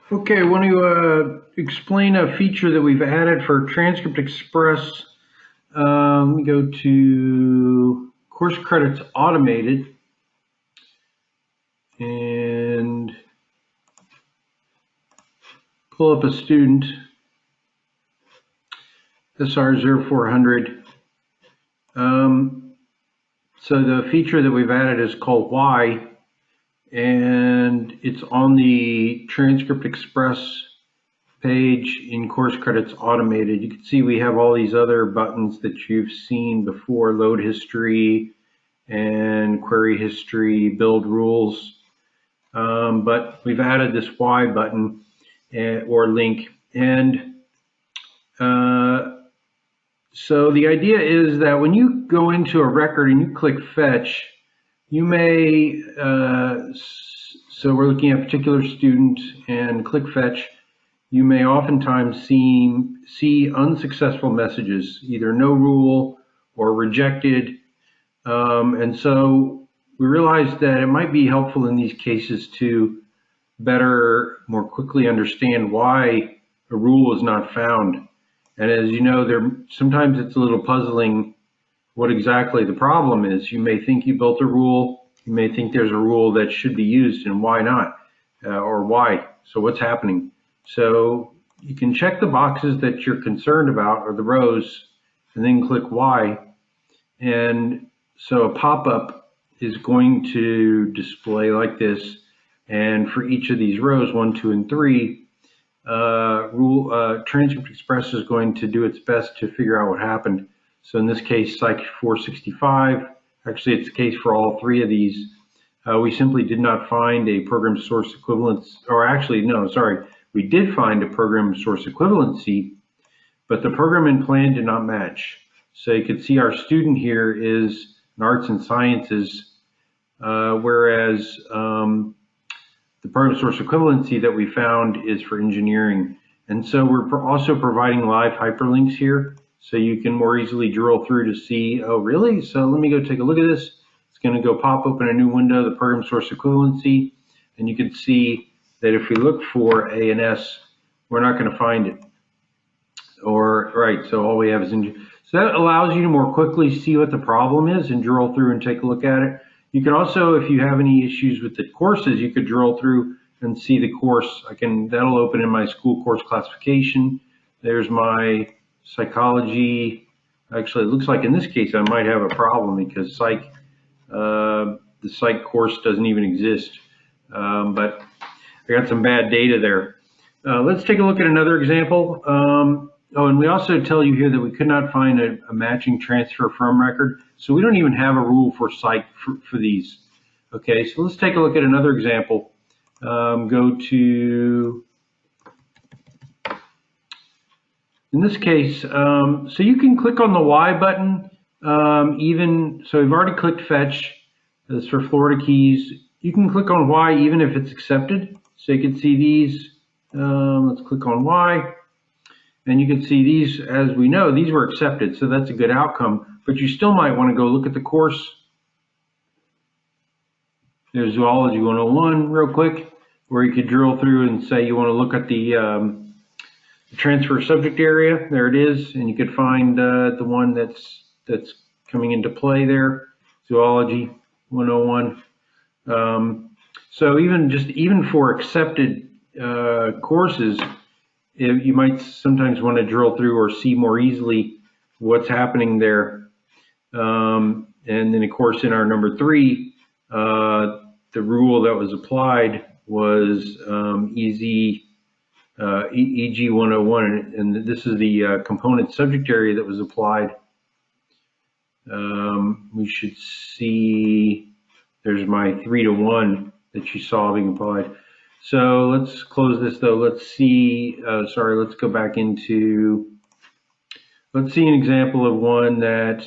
Okay, I want to explain a feature that we've added for Transcript Express. Let me go to Course Credits Automated and pull up a student, SR0400. So the feature that we've added is called Y, and it's on the Transcript Express page in Course Credits Automated. You can see we have all these other buttons that you've seen before: load history and query history, build rules. But we've added this Y button or link. And so the idea is that when you go into a record and you click fetch, you may, so we're looking at a particular student and click fetch, you may oftentimes see unsuccessful messages, either no rule or rejected. And so we realized that it might be helpful in these cases to better, more quickly understand why a rule is not found. And as you know, sometimes it's a little puzzling what exactly the problem is. You may think you built a rule, you may think there's a rule that should be used, and why not, or why? So what's happening? So you can check the boxes that you're concerned about, or the rows, and then click Y. And so a pop-up is going to display like this. And for each of these rows, 1, 2, and 3, Transcript Express is going to do its best to figure out what happened. So in this case, Psych 465, actually it's the case for all 3 of these. We simply did not find a program source equivalence, or actually, no, sorry, we did find a program source equivalency, but the program and plan did not match. So you can see our student here is in arts and sciences, whereas the program source equivalency that we found is for engineering. And so we're also providing live hyperlinks here, so you can more easily drill through to see, oh really? So let me go take a look at this. It's going to go pop open a new window, the program source equivalency, and you can see that if we look for A and S, we're not going to find it. Or, right, so all we have is engineering. So that allows you to more quickly see what the problem is and drill through and take a look at it. You can also, if you have any issues with the courses, you could drill through and see the course. That'll open in my school course classification. There's my psychology. Actually, it looks like in this case I might have a problem because the psych course doesn't even exist. But I got some bad data there. Let's take a look at another example. Oh, and we also tell you here that we could not find a matching transfer from record. So we don't even have a rule for psych for these. Okay, so let's take a look at another example. Go to, in this case, so you can click on the Y button, so we've already clicked fetch. That's for Florida keys. You can click on Y even if it's accepted. So you can see these, let's click on Y. And you can see these, as we know, these were accepted, so that's a good outcome. But you still might want to go look at the course. There's Zoology 101 real quick, where you could drill through and say you want to look at the transfer subject area. There it is, and you could find the one that's coming into play there, Zoology 101. So even for accepted courses, you might sometimes want to drill through or see more easily what's happening there. And then, of course, in our number 3, the rule that was applied was EG 101, and this is the component subject area that was applied. We should see, there's my 3 to 1 that you saw being applied. So let's close this though. Let's see, let's go back into, let's see an example of one that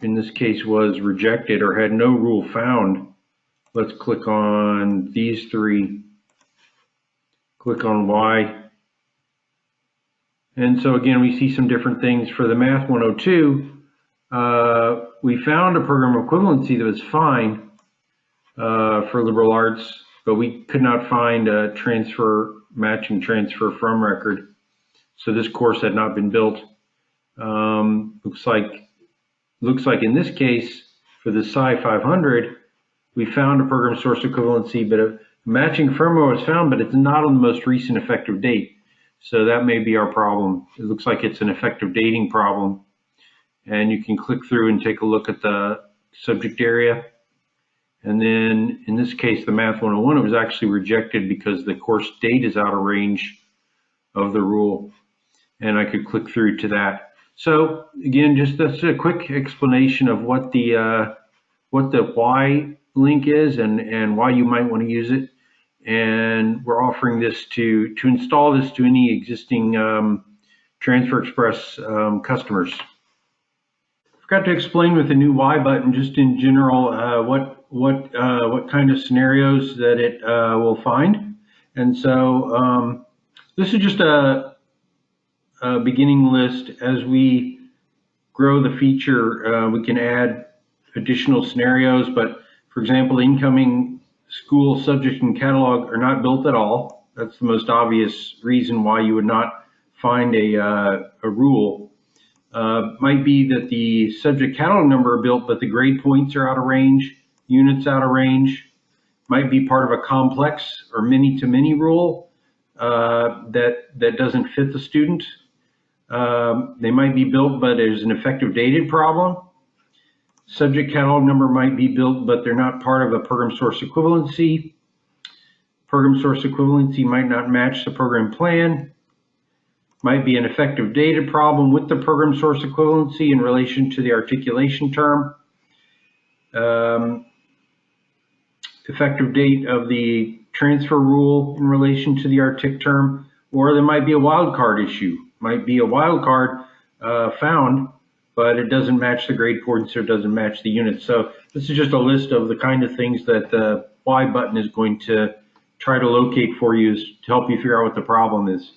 in this case was rejected or had no rule found. Let's click on these 3, click on Y. And so again, we see some different things. For the Math 102, we found a program equivalency that was fine. For liberal arts, but we could not find a matching transfer from record. So this course had not been built. Looks like in this case, for the Sci 500, we found a program source equivalency, but a matching firmware was found, but it's not on the most recent effective date. So that may be our problem. It looks like it's an effective dating problem. And you can click through and take a look at the subject area. And then in this case, the Math 101, it was actually rejected because the course date is out of range of the rule. And I could click through to that. So again, just that's a quick explanation of what the why link is and why you might want to use it. And we're offering this to install this to any existing Transfer Express customers. Forgot to explain with the new Y button, just in general, what kind of scenarios that it will find. And so this is just a beginning list. As we grow the feature, we can add additional scenarios, but for example, incoming school subject and catalog are not built at all. That's the most obvious reason why you would not find a rule. Might be that the subject catalog number are built, but the grade points are out of range, units out of range. Might be part of a complex or many-to-many rule that doesn't fit the student. They might be built, but there's an effective dated problem. Subject catalog number might be built, but they're not part of a program source equivalency. Program source equivalency might not match the program plan. Might be an effective dated problem with the program source equivalency in relation to the articulation term. Effective date of the transfer rule in relation to the artic term, or there might be a wildcard issue. Might be a wildcard found, but it doesn't match the grade points or doesn't match the units. So this is just a list of the kind of things that the Y button is going to try to locate for you to help you figure out what the problem is.